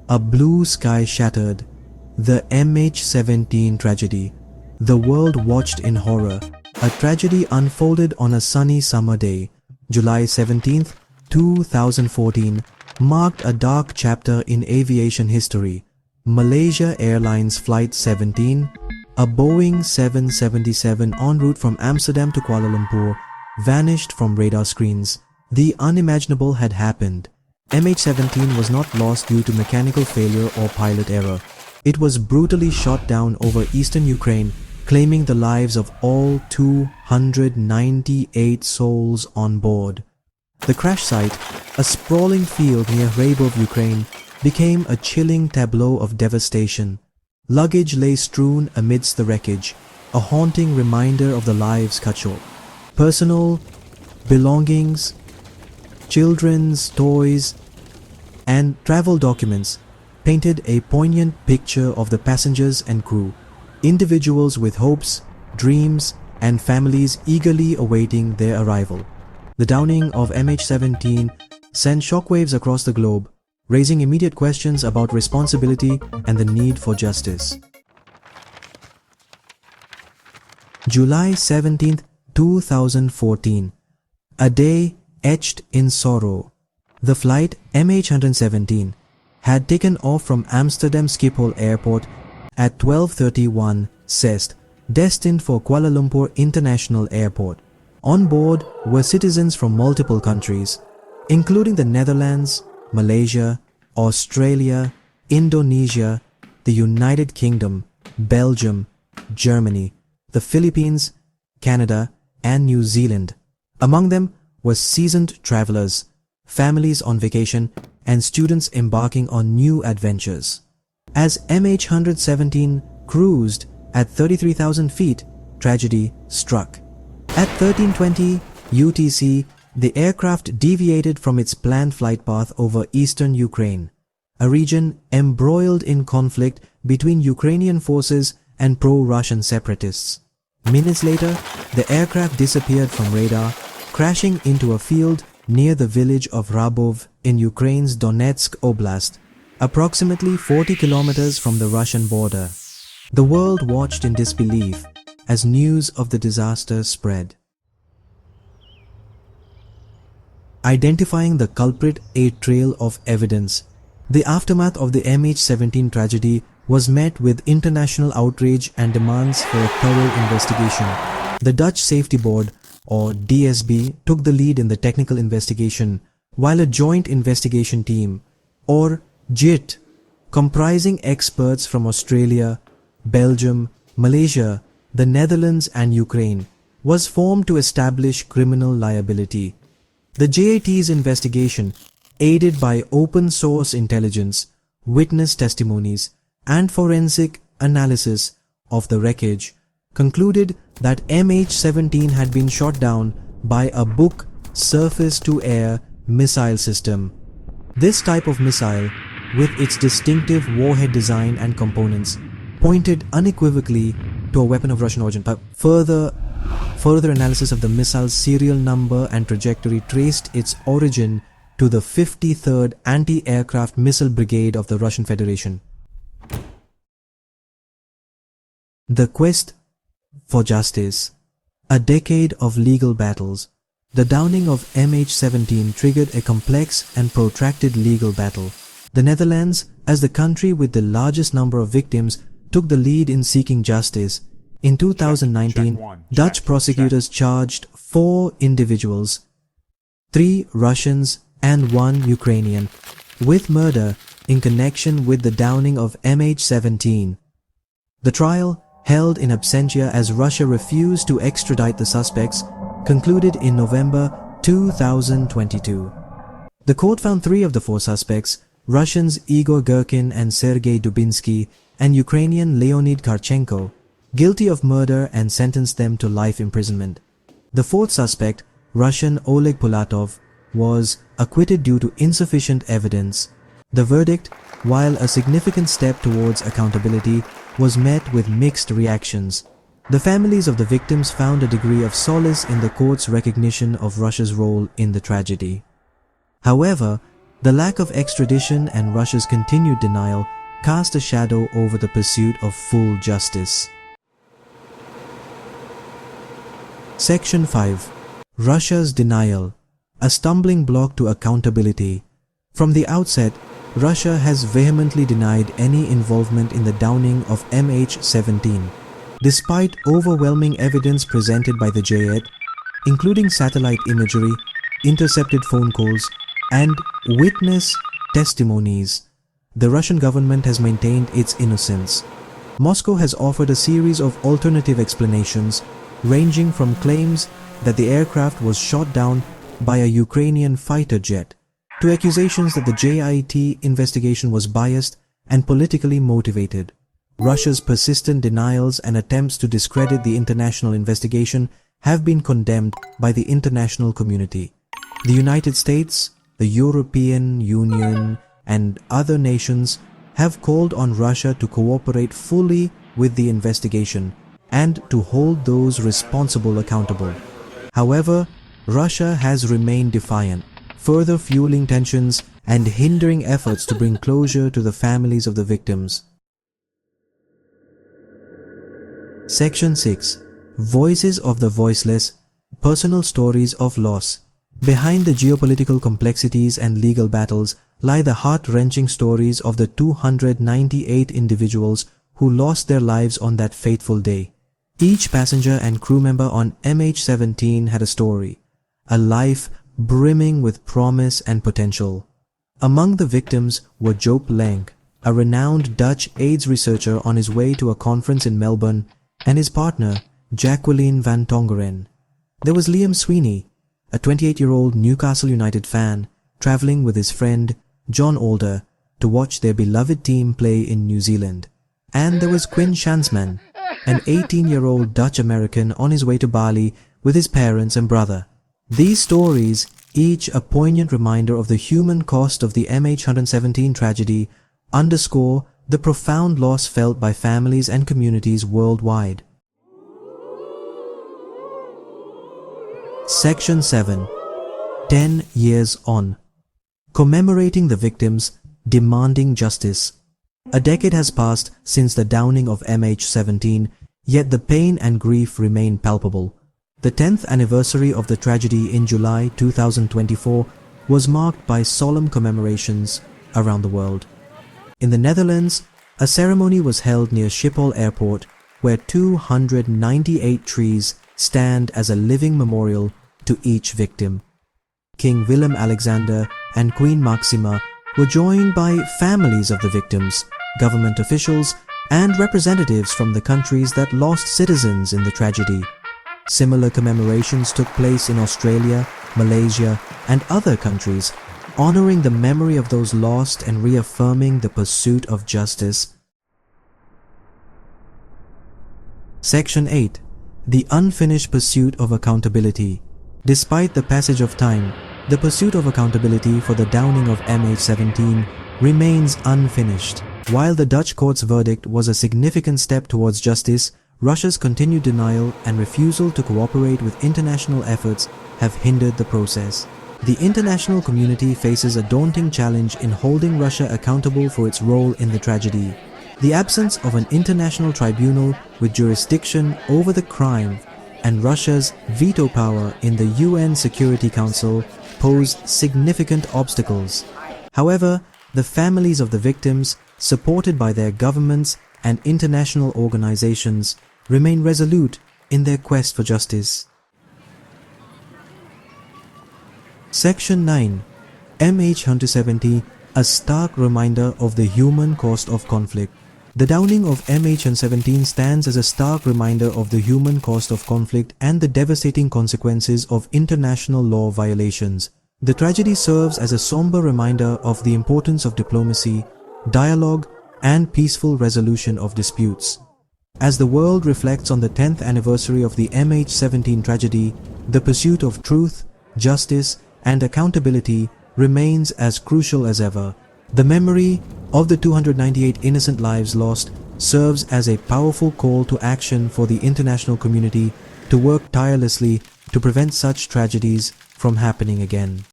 A blue sky shattered. The MH17 tragedy. The world watched in horror. A tragedy unfolded on a sunny summer day. July 17, 2014, marked a dark chapter in aviation history. Malaysia Airlines Flight 17, a Boeing 777 en route from Amsterdam to Kuala Lumpur, vanished from radar screens. The unimaginable had happened. MH17 was not lost due to mechanical failure or pilot error. It was brutally shot down over eastern Ukraine, claiming the lives of all 298 souls on board. The crash site, a sprawling field near Rybov, Ukraine, became a chilling tableau of devastation. Luggage lay strewn amidst the wreckage, a haunting reminder of the lives cut short. Personal belongings, children's toys, and travel documents painted a poignant picture of the passengers and crew, individuals with hopes, dreams, and families eagerly awaiting their arrival. The downing of MH17 sent shockwaves across the globe, raising immediate questions about responsibility and the need for justice. July 17, 2014. A day etched in sorrow. The flight MH17 had taken off from Amsterdam Schiphol Airport at 12:31 CEST, destined for Kuala Lumpur International Airport. On board were citizens from multiple countries, including the Netherlands, Malaysia, Australia, Indonesia, the United Kingdom, Belgium, Germany, the Philippines, Canada, and New Zealand. Among them were seasoned travelers, families on vacation, and students embarking on new adventures. As MH17 cruised at 33,000 feet, tragedy struck. At 13:20 UTC, the aircraft deviated from its planned flight path over eastern Ukraine, a region embroiled in conflict between Ukrainian forces and pro-Russian separatists. Minutes later, the aircraft disappeared from radar, crashing into a field near the village of Rybov in Ukraine's Donetsk Oblast, approximately 40 kilometers from the Russian border. The world watched in disbelief as news of the disaster spread. Identifying the culprit, a trail of evidence. The aftermath of the MH17 tragedy was met with international outrage and demands for a thorough investigation. The Dutch Safety Board, or DSB, took the lead in the technical investigation, while a joint investigation team, or JIT, comprising experts from Australia, Belgium, Malaysia, the Netherlands and Ukraine, was formed to establish criminal liability. The JIT's investigation, aided by open-source intelligence, witness testimonies, and forensic analysis of the wreckage, concluded that MH17 had been shot down by a Buk surface-to-air missile system. This type of missile, with its distinctive warhead design and components, pointed unequivocally to a weapon of Russian origin. But further analysis of the missile's serial number and trajectory traced its origin to the 53rd Anti-Aircraft Missile Brigade of the Russian Federation. The quest for justice. A decade of legal battles. The downing of MH17 triggered a complex and protracted legal battle. The Netherlands, as the country with the largest number of victims, took the lead in seeking justice. In 2019, Dutch prosecutors charged 4 individuals, 3 Russians and 1 Ukrainian, with murder in connection with the downing of MH17. The trial, held in absentia as Russia refused to extradite the suspects, concluded in November 2022. The court found 3 of the 4 suspects, Russians Igor Girkin and Sergei Dubinsky and Ukrainian Leonid Karchenko, guilty of murder and sentenced them to life imprisonment. The 4th suspect, Russian Oleg Pulatov, was acquitted due to insufficient evidence. The verdict, while a significant step towards accountability, was met with mixed reactions. The families of the victims found a degree of solace in the court's recognition of Russia's role in the tragedy. However, The lack of extradition and Russia's continued denial cast a shadow over the pursuit of full justice. Section 5. Russia's denial, a stumbling block to accountability. From the outset, Russia has vehemently denied any involvement in the downing of MH17, despite overwhelming evidence presented by the JET, including satellite imagery, intercepted phone calls, and witness testimonies. The Russian government has maintained its innocence. Moscow has offered a series of alternative explanations, ranging from claims that the aircraft was shot down by a Ukrainian fighter jet, to accusations that the JIT investigation was biased and politically motivated. Russia's persistent denials and attempts to discredit the international investigation have been condemned by the international community. The United States, the European Union, and other nations have called on Russia to cooperate fully with the investigation and to hold those responsible accountable. However, Russia has remained defiant, further fueling tensions and hindering efforts to bring closure to the families of the victims. Section 6. Voices of the Voiceless, Personal Stories of Loss. Behind the geopolitical complexities and legal battles lie the heart-wrenching stories of the 298 individuals who lost their lives on that fateful day. Each passenger and crew member on MH17 had a story, a life brimming with promise and potential. Among the victims were Joop Lenk, a renowned Dutch AIDS researcher on his way to a conference in Melbourne, and his partner, Jacqueline van Tongeren. There was Liam Sweeney, a 28-year-old Newcastle United fan, travelling with his friend, John Alder, to watch their beloved team play in New Zealand. And there was Quinn Shansman, an 18-year-old Dutch-American on his way to Bali with his parents and brother. These stories, each a poignant reminder of the human cost of the MH17 tragedy, underscore the profound loss felt by families and communities worldwide. Section 7. 10 years on. Commemorating the victims, demanding justice. A decade has passed since the downing of MH17, yet the pain and grief remain palpable. The 10th anniversary of the tragedy in July 2024 was marked by solemn commemorations around the world. In the Netherlands, a ceremony was held near Schiphol Airport where 298 trees stand as a living memorial to each victim. King Willem-Alexander and Queen Maxima were joined by families of the victims, government officials, and representatives from the countries that lost citizens in the tragedy. Similar commemorations took place in Australia, Malaysia, and other countries, honoring the memory of those lost and reaffirming the pursuit of justice. Section 8. The unfinished pursuit of accountability. Despite the passage of time, the pursuit of accountability for the downing of MH17 remains unfinished. While the Dutch court's verdict was a significant step towards justice, Russia's continued denial and refusal to cooperate with international efforts have hindered the process. The international community faces a daunting challenge in holding Russia accountable for its role in the tragedy. The absence of an international tribunal with jurisdiction over the crime and Russia's veto power in the UN Security Council pose significant obstacles. However, the families of the victims, supported by their governments and international organizations, remain resolute in their quest for justice. Section 9. MH17, a stark reminder of the human cost of conflict. The downing of MH17 stands as a stark reminder of the human cost of conflict and the devastating consequences of international law violations. The tragedy serves as a somber reminder of the importance of diplomacy, dialogue, and peaceful resolution of disputes. As the world reflects on the 10th anniversary of the MH17 tragedy, the pursuit of truth, justice, and accountability remains as crucial as ever. The memory of the 298 innocent lives lost serves as a powerful call to action for the international community to work tirelessly to prevent such tragedies from happening again.